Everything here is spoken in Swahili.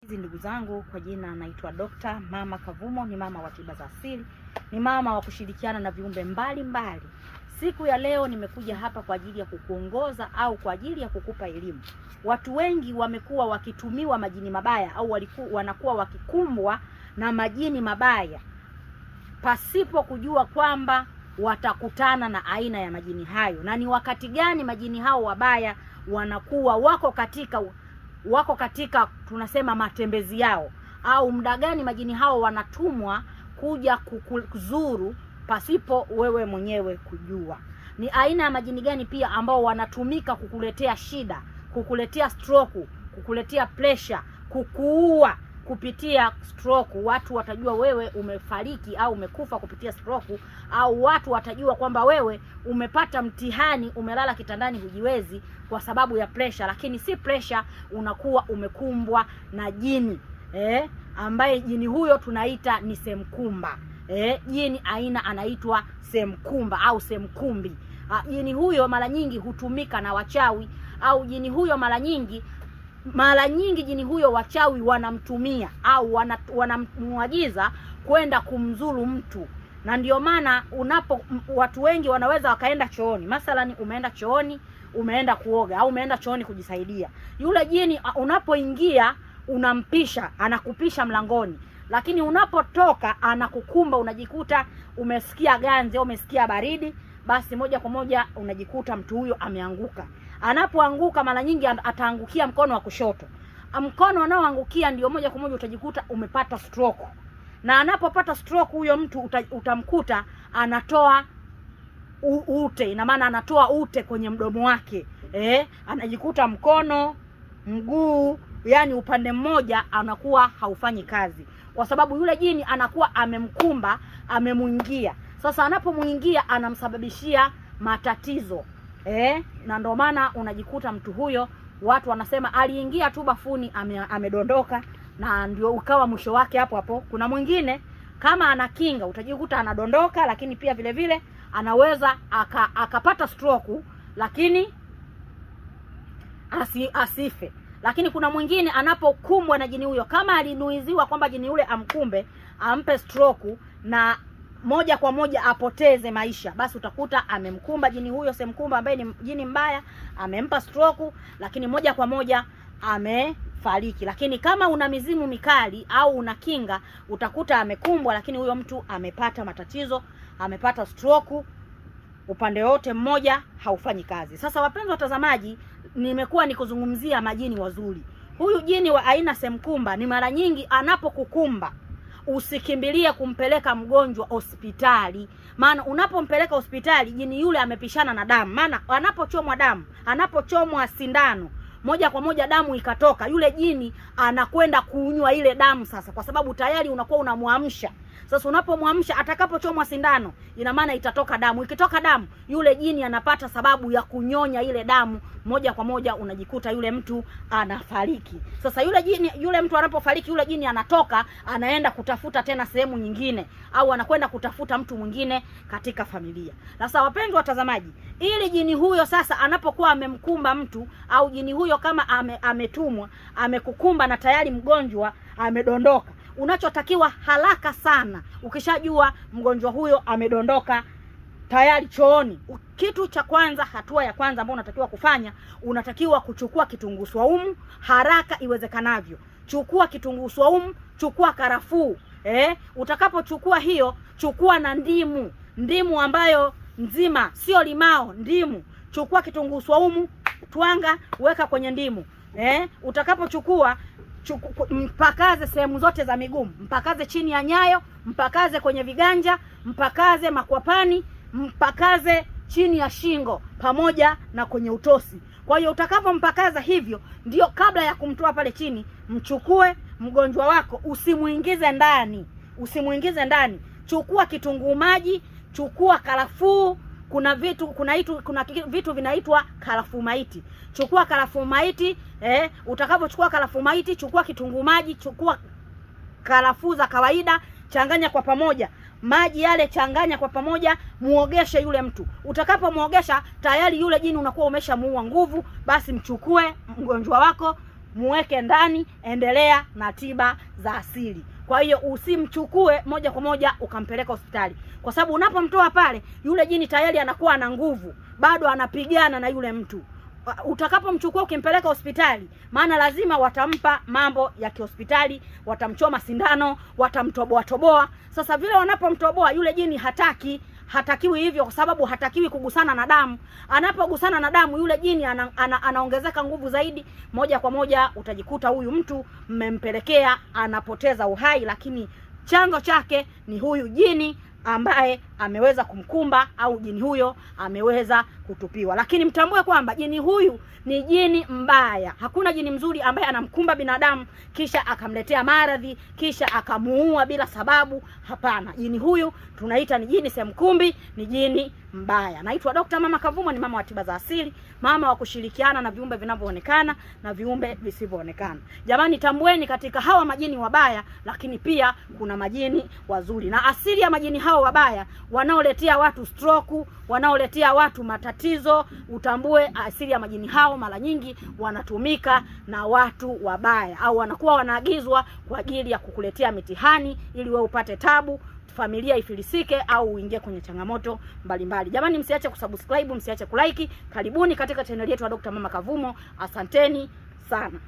Ndugu zangu, kwa jina naitwa Dr. Mama Kavumo, ni mama wa tiba za asili, ni mama wa kushirikiana na viumbe mbalimbali. Siku ya leo nimekuja hapa kwa ajili ya kukuongoza au kwa ajili ya kukupa elimu. Watu wengi wamekuwa wakitumiwa majini mabaya au wanakuwa wakikumbwa na majini mabaya pasipo kujua kwamba watakutana na aina ya majini hayo, na ni wakati gani majini hao wabaya wanakuwa wako katika tunasema matembezi yao, au muda gani majini hao wanatumwa kuja kukuzuru pasipo wewe mwenyewe kujua. Ni aina ya majini gani pia ambao wanatumika kukuletea shida, kukuletea stroke, kukuletea pressure, kukuua kupitia stroke. Watu watajua wewe umefariki au umekufa kupitia stroke, au watu watajua kwamba wewe umepata mtihani, umelala kitandani hujiwezi kwa sababu ya pressure, lakini si pressure, unakuwa umekumbwa na jini ambaye jini huyo tunaita ni semkumba. Jini aina anaitwa semkumba au semkumbi. Jini huyo mara nyingi hutumika na wachawi, au jini huyo mara nyingi jini huyo wachawi wanamtumia au wanamwagiza kwenda kumzuru mtu. Na ndio maana watu wengi wanaweza wakaenda chooni, mathalani umeenda chooni, umeenda kuoga au umeenda chooni kujisaidia, yule jini unapoingia unampisha, anakupisha mlangoni, lakini unapotoka anakukumba, unajikuta umesikia ganzi au umesikia baridi, basi moja kwa moja unajikuta mtu huyo ameanguka. Anapoanguka mara nyingi ataangukia mkono wa kushoto. Mkono anaoangukia ndio moja kwa moja utajikuta umepata stroke. Na anapopata stroke huyo mtu utamkuta anatoa ute, ina maana anatoa ute kwenye mdomo wake. Anajikuta mkono, mguu, yani upande mmoja anakuwa haufanyi kazi, kwa sababu yule jini anakuwa amemkumba, amemuingia. Sasa anapomuingia anamsababishia matatizo. Na ndio maana unajikuta mtu huyo, watu wanasema aliingia tu bafuni amedondoka, na ndio ukawa mwisho wake hapo hapo. Kuna mwingine kama anakinga utajikuta anadondoka, lakini pia vile vile anaweza akapata stroke lakini asife. Lakini kuna mwingine anapokumbwa na jini huyo, kama alinuiziwa kwamba jini yule amkumbe ampe stroke na moja kwa moja apoteze maisha, basi utakuta amemkumba jini huyo semkumba ambaye ni jini mbaya, amempa stroke, lakini moja kwa moja amefariki. Lakini kama una mizimu mikali au una kinga, utakuta amekumbwa lakini huyo mtu amepata matatizo, amepata stroke, upande wote mmoja haufanyi kazi. Sasa wapenzi watazamaji, nimekuwa nikuzungumzia majini wazuri. Huyu jini wa aina semkumba ni mara nyingi anapokukumba usikimbilie kumpeleka mgonjwa hospitali, maana unapompeleka hospitali jini yule amepishana na damu. Maana anapochomwa sindano moja kwa moja damu ikatoka, yule jini anakwenda kunywa ile damu sasa, kwa sababu tayari unakuwa unamuamsha. Sasa unapomwamsha, atakapochomwa sindano, ina maana itatoka damu. Ikitoka damu, yule jini anapata sababu ya kunyonya ile damu, moja kwa moja unajikuta yule mtu anafariki. Sasa yule mtu anapofariki, yule jini anatoka, anaenda kutafuta tena sehemu nyingine, au anakwenda kutafuta mtu mwingine katika familia. Sasa wapenzi watazamaji, ili jini huyo sasa anapokuwa amemkumba mtu, au jini huyo kama ametumwa, amekukumba na tayari mgonjwa amedondoka, unachotakiwa haraka sana, ukishajua mgonjwa huyo amedondoka tayari chooni, kitu cha kwanza, hatua ya kwanza ambayo unatakiwa kufanya, unatakiwa kuchukua kitunguu swaumu haraka iwezekanavyo. Chukua kitunguu swaumu, chukua karafuu. Utakapochukua hiyo, chukua na ndimu ambayo nzima, sio limao, ndimu. Chukua kitunguu swaumu, twanga, weka kwenye ndimu. Utakapochukua, mpakaze sehemu zote za miguu, mpakaze chini ya nyayo, mpakaze kwenye viganja, mpakaze makwapani, mpakaze chini ya shingo pamoja na kwenye utosi. Kwa hiyo utakapompakaza hivyo, ndio kabla ya kumtoa pale chini, mchukue mgonjwa wako, usimuingize ndani. Chukua kitunguu maji, chukua karafuu. Kuna vitu vinaitwa karafuu maiti. Chukua karafuu maiti. Utakapochukua karafuu maiti, chukua kitunguu maji, chukua karafuu za kawaida, changanya kwa pamoja. Maji yale changanya kwa pamoja, muogeshe yule mtu. Utakapomuogesha, tayari yule jini unakuwa umeshamuua nguvu. Basi mchukue mgonjwa wako, muweke ndani, endelea na tiba za asili. Kwa hiyo usimchukue moja kwa moja ukampeleka hospitali, kwa sababu unapomtoa pale, yule jini tayari anakuwa na nguvu, bado anapigana na yule mtu. Utakapomchukua ukimpeleka hospitali, maana lazima watampa mambo ya kihospitali, watamchoma sindano, watamtoboa. Sasa vile wanapomtoboa yule jini hatakiwi hivyo, kwa sababu hatakiwi kugusana na damu. Anapogusana na damu, yule jini anaongezeka nguvu zaidi, moja kwa moja utajikuta huyu mtu mmempelekea anapoteza uhai, lakini chanzo chake ni huyu jini ambaye ameweza kumkumba, au jini huyo ameweza kutupiwa. Lakini mtambue kwamba jini huyu ni jini mbaya. Hakuna jini mzuri ambaye anamkumba binadamu kisha akamletea maradhi, kisha akamuua bila sababu. Hapana, jini huyu tunaita ni jini semkumbi, ni jini mbaya. Naitwa Dr. Mama Kavumo, ni mama wa tiba za asili, mama wa kushirikiana na viumbe vinavyoonekana na viumbe visivyoonekana. Jamani, tambueni katika hawa majini wabaya, lakini pia kuna majini wazuri. Na asili ya majini hao wabaya wanaoletea watu stroke, wanaoletea watu matatizo, utambue asili ya majini hao mara nyingi wanatumika na watu wabaya, au wanakuwa wanaagizwa kwa ajili ya kukuletea mitihani ili wewe upate tabu, familia ifilisike, au uingie kwenye changamoto mbalimbali. Jamani, msiache kusubscribe, msiache kulike. Karibuni katika channel yetu ya Dr. Mama Kavumo. Asanteni sana.